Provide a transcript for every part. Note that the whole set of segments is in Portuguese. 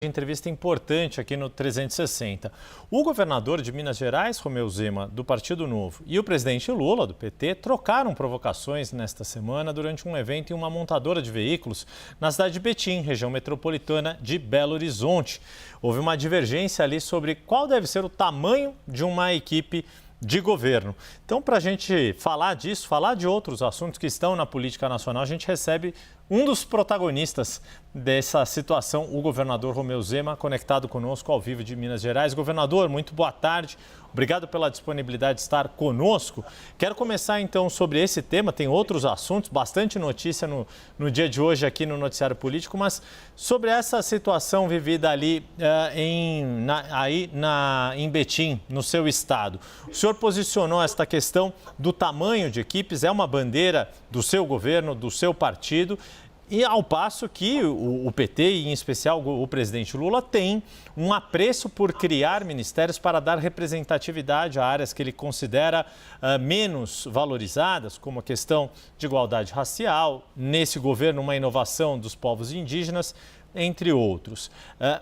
Entrevista importante aqui no 360. O governador de Minas Gerais, Romeu Zema, do Partido Novo, e o presidente Lula, do PT, trocaram provocações nesta semana durante um evento em uma montadora de veículos na cidade de Betim, região metropolitana de Belo Horizonte. Houve uma divergência ali sobre qual deve ser o tamanho de uma equipe de governo. Então, para a gente falar disso, falar de outros assuntos que estão na política nacional, a gente recebe um dos protagonistas dessa situação, o governador Romeu Zema, conectado conosco ao vivo de Minas Gerais. Governador, muito boa tarde. Obrigado pela disponibilidade de estar conosco. Quero começar, então, sobre esse tema. Tem outros assuntos, bastante notícia no dia de hoje aqui no Noticiário Político, mas sobre essa situação vivida ali em Betim, no seu estado. O senhor posicionou esta questão do tamanho de equipes, é uma bandeira do seu governo, do seu partido, e ao passo que o PT, e em especial o presidente Lula, tem um apreço por criar ministérios para dar representatividade a áreas que ele considera menos valorizadas, como a questão de igualdade racial, nesse governo uma inovação dos povos indígenas, entre outros.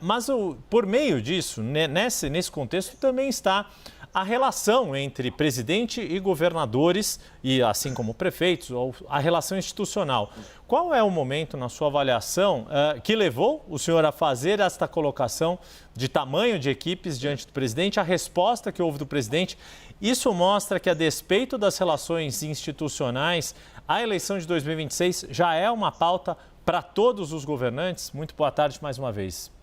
Mas por meio disso, nesse contexto, também está a relação entre presidente e governadores, e assim como prefeitos, ou a relação institucional. Qual é o momento, na sua avaliação, que levou o senhor a fazer esta colocação de tamanho de equipes diante do presidente? A resposta que houve do presidente, isso mostra que, a despeito das relações institucionais, a eleição de 2026 já é uma pauta para todos os governantes? Muito boa tarde mais uma vez.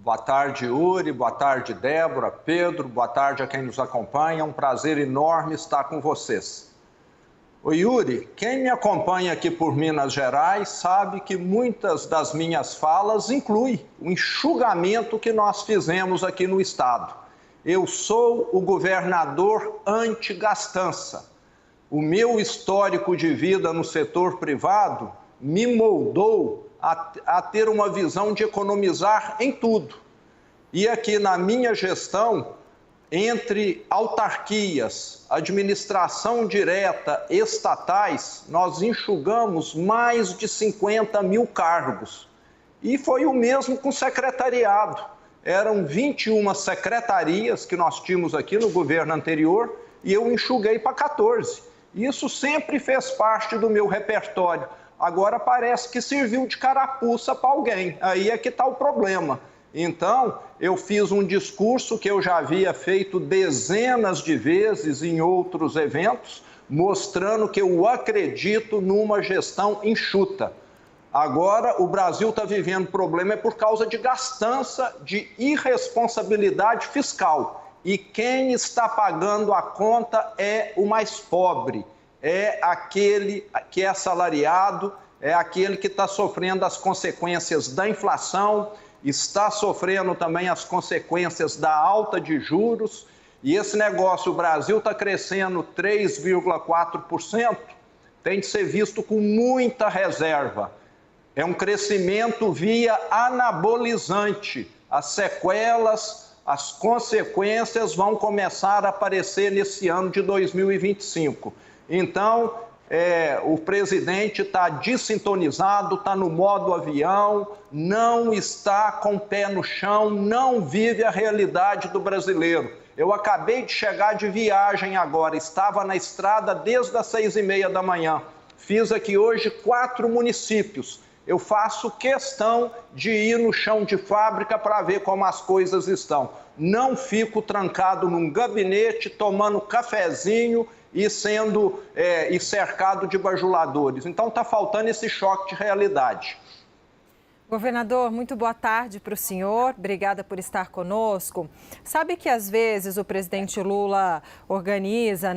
Boa tarde, Yuri. Boa tarde, Débora, Pedro. Boa tarde a quem nos acompanha. É um prazer enorme estar com vocês. Ô Yuri, quem me acompanha aqui por Minas Gerais sabe que muitas das minhas falas incluem o enxugamento que nós fizemos aqui no estado. Eu sou o governador anti-gastança. O meu histórico de vida no setor privado me moldou a ter uma visão de economizar em tudo. E aqui na minha gestão, entre autarquias, administração direta, estatais, nós enxugamos mais de 50 mil cargos. E foi o mesmo com o secretariado. Eram 21 secretarias que nós tínhamos aqui no governo anterior e eu enxuguei para 14. Isso sempre fez parte do meu repertório. Agora parece que serviu de carapuça para alguém. Aí é que está o problema. Então, eu fiz um discurso que eu já havia feito dezenas de vezes em outros eventos, mostrando que eu acredito numa gestão enxuta. Agora, o Brasil está vivendo problema por causa de gastança, de irresponsabilidade fiscal. E quem está pagando a conta é o mais pobre. É aquele que é assalariado, é aquele que está sofrendo as consequências da inflação, está sofrendo também as consequências da alta de juros. E esse negócio, o Brasil está crescendo 3,4%, tem de ser visto com muita reserva. É um crescimento via anabolizante. As sequelas, as consequências vão começar a aparecer nesse ano de 2025. Então, o presidente está desintonizado, está no modo avião, não está com o pé no chão, não vive a realidade do brasileiro. Eu acabei de chegar de viagem agora, estava na estrada desde as 6h30 da manhã. Fiz aqui hoje 4 municípios. Eu faço questão de ir no chão de fábrica para ver como as coisas estão. Não fico trancado num gabinete, tomando cafezinho e sendo cercado de bajuladores. Então está faltando esse choque de realidade. Governador, muito boa tarde para o senhor. Obrigada por estar conosco. Sabe que às vezes o presidente Lula organiza,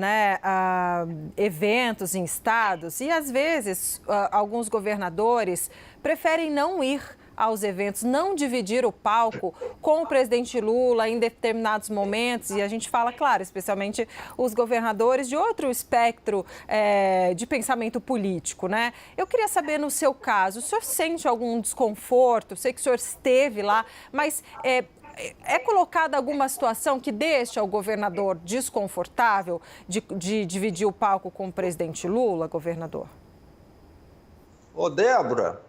eventos em estados e às vezes alguns governadores preferem não ir aos eventos, não dividir o palco com o presidente Lula em determinados momentos, e a gente fala, claro, especialmente os governadores de outro espectro de pensamento político, né? Eu queria saber, no seu caso, o senhor sente algum desconforto? Sei que o senhor esteve lá, mas é colocada alguma situação que deixa o governador desconfortável de dividir o palco com o presidente Lula, governador? Ô, Débora,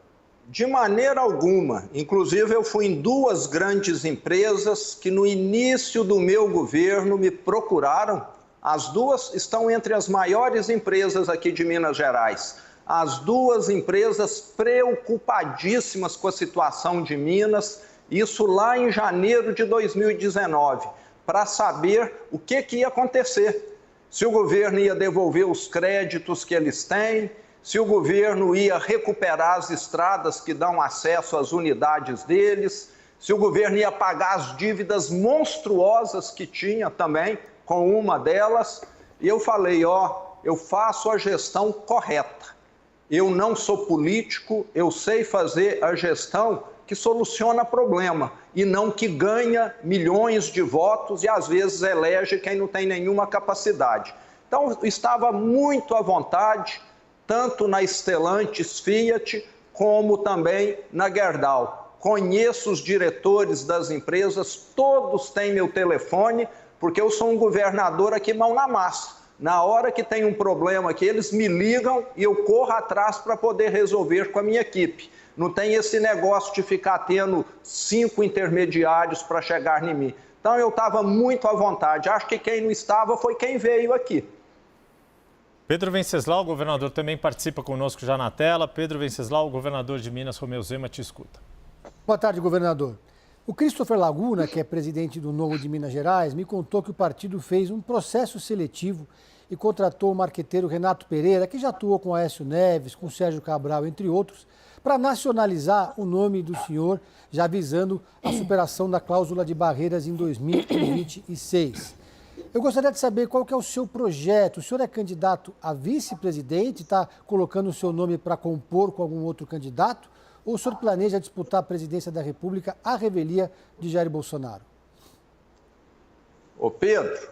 De maneira alguma. Inclusive, eu fui em 2 grandes empresas que no início do meu governo me procuraram. As 2 estão entre as maiores empresas aqui de Minas Gerais. As 2 empresas preocupadíssimas com a situação de Minas, isso lá em janeiro de 2019, para saber o que ia acontecer. Se o governo ia devolver os créditos que eles têm, se o governo ia recuperar as estradas que dão acesso às unidades deles, se o governo ia pagar as dívidas monstruosas que tinha também com uma delas. E eu falei, eu faço a gestão correta. Eu não sou político, eu sei fazer a gestão que soluciona problema e não que ganha milhões de votos e às vezes elege quem não tem nenhuma capacidade. Então, eu estava muito à vontade, tanto na Stellantis Fiat, como também na Gerdau. Conheço os diretores das empresas, todos têm meu telefone, porque eu sou um governador aqui mão na massa. Na hora que tem um problema aqui, eles me ligam e eu corro atrás para poder resolver com a minha equipe. Não tem esse negócio de ficar tendo 5 intermediários para chegar em mim. Então, eu estava muito à vontade. Acho que quem não estava foi quem veio aqui. Pedro Venceslau, o governador, também participa conosco já na tela. Pedro Venceslau, o governador de Minas, Romeu Zema, te escuta. Boa tarde, governador. O Christopher Laguna, que é presidente do Novo de Minas Gerais, me contou que o partido fez um processo seletivo e contratou o marqueteiro Renato Pereira, que já atuou com Aécio Neves, com Sérgio Cabral, entre outros, para nacionalizar o nome do senhor, já visando a superação da cláusula de barreiras em 2026. Eu gostaria de saber qual que é o seu projeto. O senhor é candidato a vice-presidente, está colocando o seu nome para compor com algum outro candidato? Ou o senhor planeja disputar a presidência da República à revelia de Jair Bolsonaro? Ô Pedro,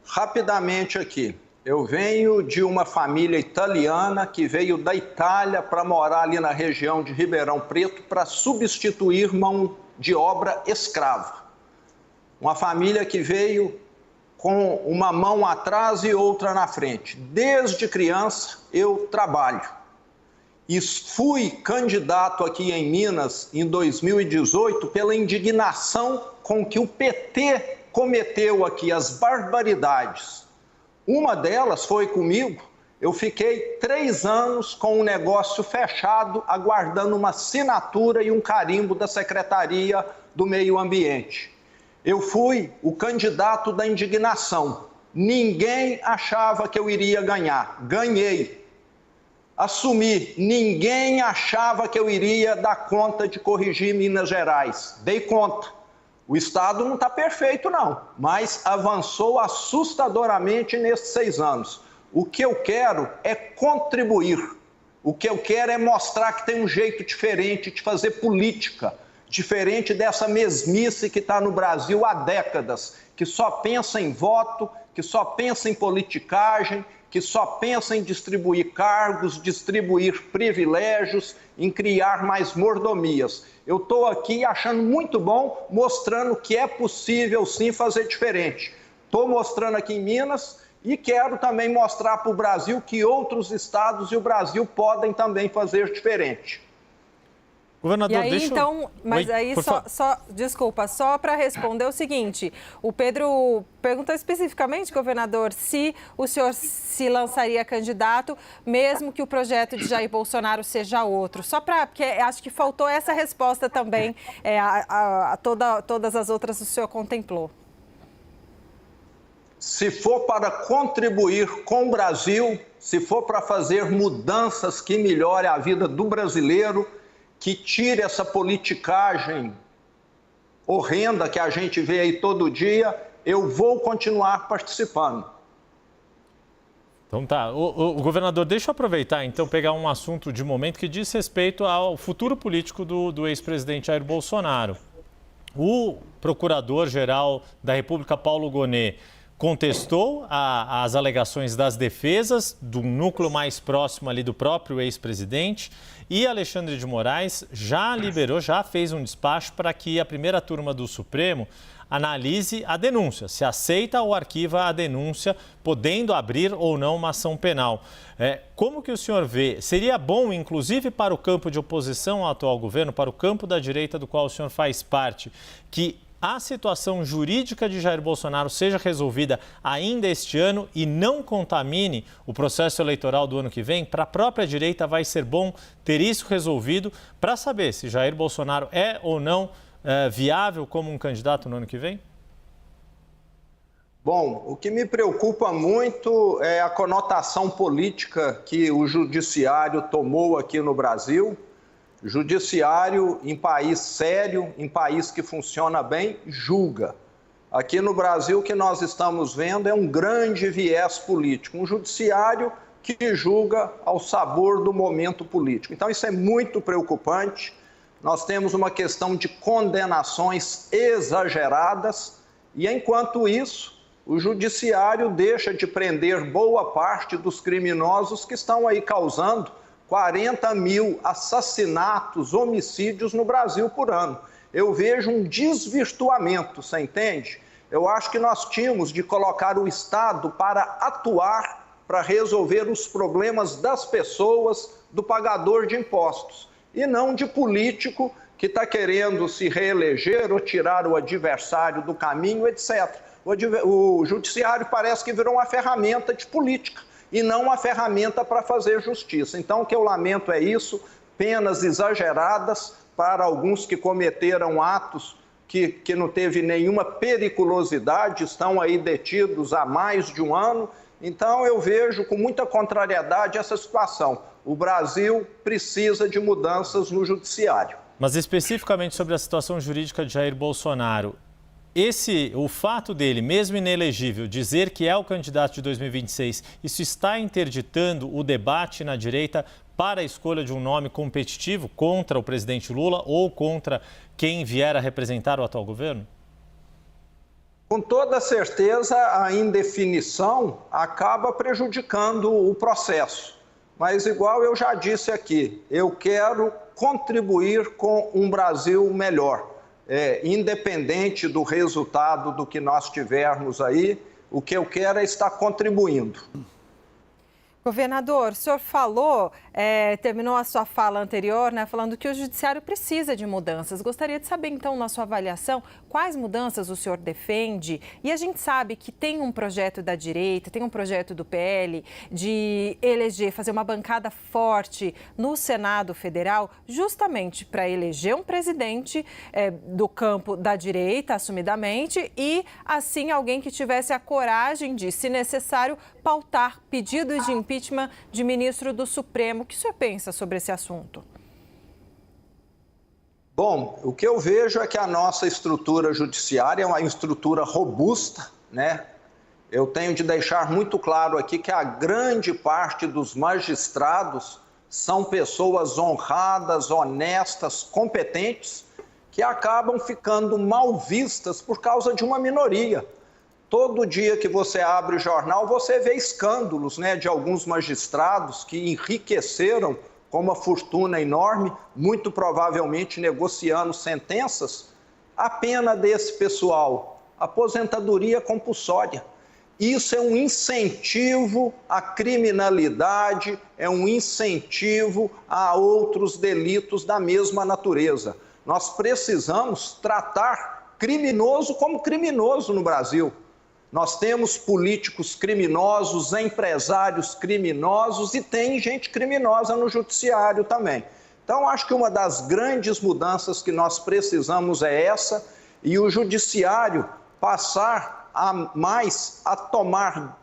rapidamente aqui. Eu venho de uma família italiana que veio da Itália para morar ali na região de Ribeirão Preto para substituir mão de obra escrava. Uma família que veio com uma mão atrás e outra na frente. Desde criança eu trabalho. E fui candidato aqui em Minas em 2018 pela indignação com que o PT cometeu aqui, as barbaridades. Uma delas foi comigo, eu fiquei 3 anos com um negócio fechado, aguardando uma assinatura e um carimbo da Secretaria do Meio Ambiente. Eu fui o candidato da indignação. Ninguém achava que eu iria ganhar. Ganhei. Assumi. Ninguém achava que eu iria dar conta de corrigir Minas Gerais. Dei conta. O Estado não está perfeito, não, mas avançou assustadoramente nesses 6 anos. O que eu quero é contribuir. O que eu quero é mostrar que tem um jeito diferente de fazer política, diferente dessa mesmice que está no Brasil há décadas, que só pensa em voto, que só pensa em politicagem, que só pensa em distribuir cargos, distribuir privilégios, em criar mais mordomias. Eu estou aqui achando muito bom, mostrando que é possível sim fazer diferente. Estou mostrando aqui em Minas e quero também mostrar para o Brasil que outros estados e o Brasil podem também fazer diferente. Governador, e aí, então, mas Oi, aí só para responder o seguinte, o Pedro perguntou especificamente, governador, se o senhor se lançaria candidato, mesmo que o projeto de Jair Bolsonaro seja outro. Só para, porque acho que faltou essa resposta também, todas as outras o senhor contemplou. Se for para contribuir com o Brasil, se for para fazer mudanças que melhorem a vida do brasileiro, que tire essa politicagem horrenda que a gente vê aí todo dia, eu vou continuar participando. Então tá. O governador, deixa eu aproveitar então, pegar um assunto de momento que diz respeito ao futuro político do ex-presidente Jair Bolsonaro. O procurador-geral da República, Paulo Gonet, contestou as alegações das defesas do núcleo mais próximo ali do próprio ex-presidente, e Alexandre de Moraes já liberou, já fez um despacho para que a primeira turma do Supremo analise a denúncia, se aceita ou arquiva a denúncia, podendo abrir ou não uma ação penal. Como que o senhor vê? Seria bom, inclusive para o campo de oposição ao atual governo, para o campo da direita do qual o senhor faz parte, que a situação jurídica de Jair Bolsonaro seja resolvida ainda este ano e não contamine o processo eleitoral do ano que vem? Para a própria direita vai ser bom ter isso resolvido para saber se Jair Bolsonaro é ou não viável como um candidato no ano que vem? Bom, o que me preocupa muito é a conotação política que o judiciário tomou aqui no Brasil. Judiciário, em país sério, em país que funciona bem, julga. Aqui no Brasil, o que nós estamos vendo é um grande viés político, um judiciário que julga ao sabor do momento político. Então, isso é muito preocupante. Nós temos uma questão de condenações exageradas e, enquanto isso, o judiciário deixa de prender boa parte dos criminosos que estão aí causando 40 mil assassinatos, homicídios no Brasil por ano. Eu vejo um desvirtuamento, você entende? Eu acho que nós tínhamos de colocar o Estado para atuar, para resolver os problemas das pessoas, do pagador de impostos, e não de político que está querendo se reeleger ou tirar o adversário do caminho, etc. O judiciário parece que virou uma ferramenta de política e não uma ferramenta para fazer justiça. Então, o que eu lamento é isso, penas exageradas para alguns que cometeram atos que não teve nenhuma periculosidade, estão aí detidos há mais de um ano. Então, eu vejo com muita contrariedade essa situação. O Brasil precisa de mudanças no judiciário. Mas especificamente sobre a situação jurídica de Jair Bolsonaro, o fato dele, mesmo inelegível, dizer que é o candidato de 2026, isso está interditando o debate na direita para a escolha de um nome competitivo contra o presidente Lula ou contra quem vier a representar o atual governo? Com toda certeza, a indefinição acaba prejudicando o processo. Mas, igual eu já disse aqui, eu quero contribuir com um Brasil melhor. Independente do resultado do que nós tivermos aí, o que eu quero é estar contribuindo. Governador, o senhor falou, terminou a sua fala anterior, né, falando que o judiciário precisa de mudanças. Gostaria de saber, então, na sua avaliação, quais mudanças o senhor defende? E a gente sabe que tem um projeto da direita, tem um projeto do PL de eleger, fazer uma bancada forte no Senado Federal, justamente para eleger um presidente do campo da direita, assumidamente, e, assim, alguém que tivesse a coragem de, se necessário, pautar pedidos de impeachment de ministro do Supremo. O que o senhor pensa sobre esse assunto? Bom, o que eu vejo é que a nossa estrutura judiciária é uma estrutura robusta, né? Eu tenho de deixar muito claro aqui que a grande parte dos magistrados são pessoas honradas, honestas, competentes, que acabam ficando mal vistas por causa de uma minoria. Todo dia que você abre o jornal, você vê escândalos, né, de alguns magistrados que enriqueceram com uma fortuna enorme, muito provavelmente negociando sentenças. A pena desse pessoal, aposentadoria compulsória. Isso é um incentivo à criminalidade, é um incentivo a outros delitos da mesma natureza. Nós precisamos tratar criminoso como criminoso no Brasil. Nós temos políticos criminosos, empresários criminosos e tem gente criminosa no judiciário também. Então, acho que uma das grandes mudanças que nós precisamos é essa, e o judiciário passar a tomar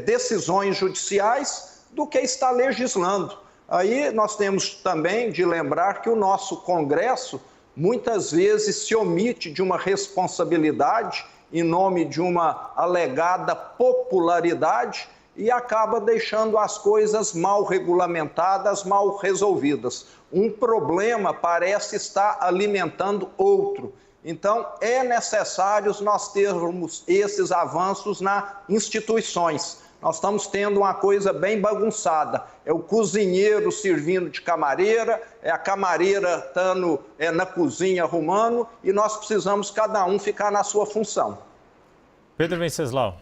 decisões judiciais do que está legislando. Aí nós temos também de lembrar que o nosso Congresso muitas vezes se omite de uma responsabilidade em nome de uma alegada popularidade e acaba deixando as coisas mal regulamentadas, mal resolvidas. Um problema parece estar alimentando outro. Então, é necessário nós termos esses avanços nas instituições. Nós estamos tendo uma coisa bem bagunçada. É o cozinheiro servindo de camareira, é a camareira estando na cozinha arrumando, e nós precisamos cada um ficar na sua função. Pedro Venceslau.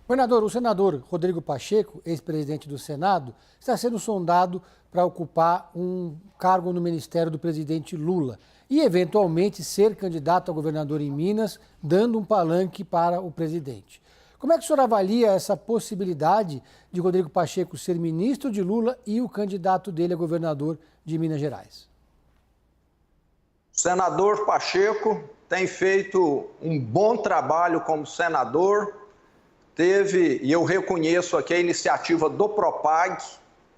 Governador, o senador Rodrigo Pacheco, ex-presidente do Senado, está sendo sondado para ocupar um cargo no ministério do presidente Lula e, eventualmente, ser candidato a governador em Minas, dando um palanque para o presidente. Como é que o senhor avalia essa possibilidade de Rodrigo Pacheco ser ministro de Lula e o candidato dele a governador de Minas Gerais? O senador Pacheco tem feito um bom trabalho como senador. E eu reconheço aqui a iniciativa do Propag,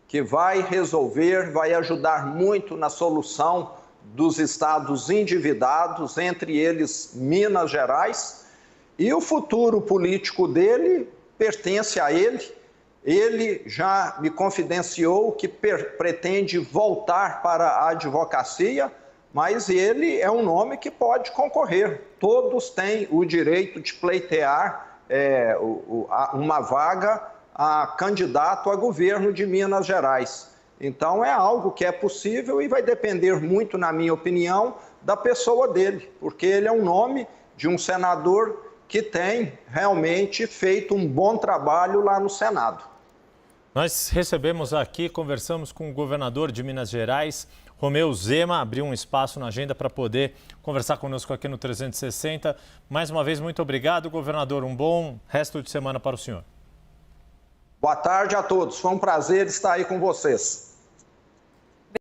que vai resolver, vai ajudar muito na solução dos estados endividados, entre eles Minas Gerais. E o futuro político dele pertence a ele. Ele já me confidenciou que pretende voltar para a advocacia, mas ele é um nome que pode concorrer. Todos têm o direito de pleitear uma vaga a candidato a governo de Minas Gerais. Então é algo que é possível e vai depender muito, na minha opinião, da pessoa dele, porque ele é um nome de um senador que tem realmente feito um bom trabalho lá no Senado. Nós recebemos aqui, conversamos com o governador de Minas Gerais, Romeu Zema, abriu um espaço na agenda para poder conversar conosco aqui no 360. Mais uma vez, muito obrigado, governador. Um bom resto de semana para o senhor. Boa tarde a todos. Foi um prazer estar aí com vocês.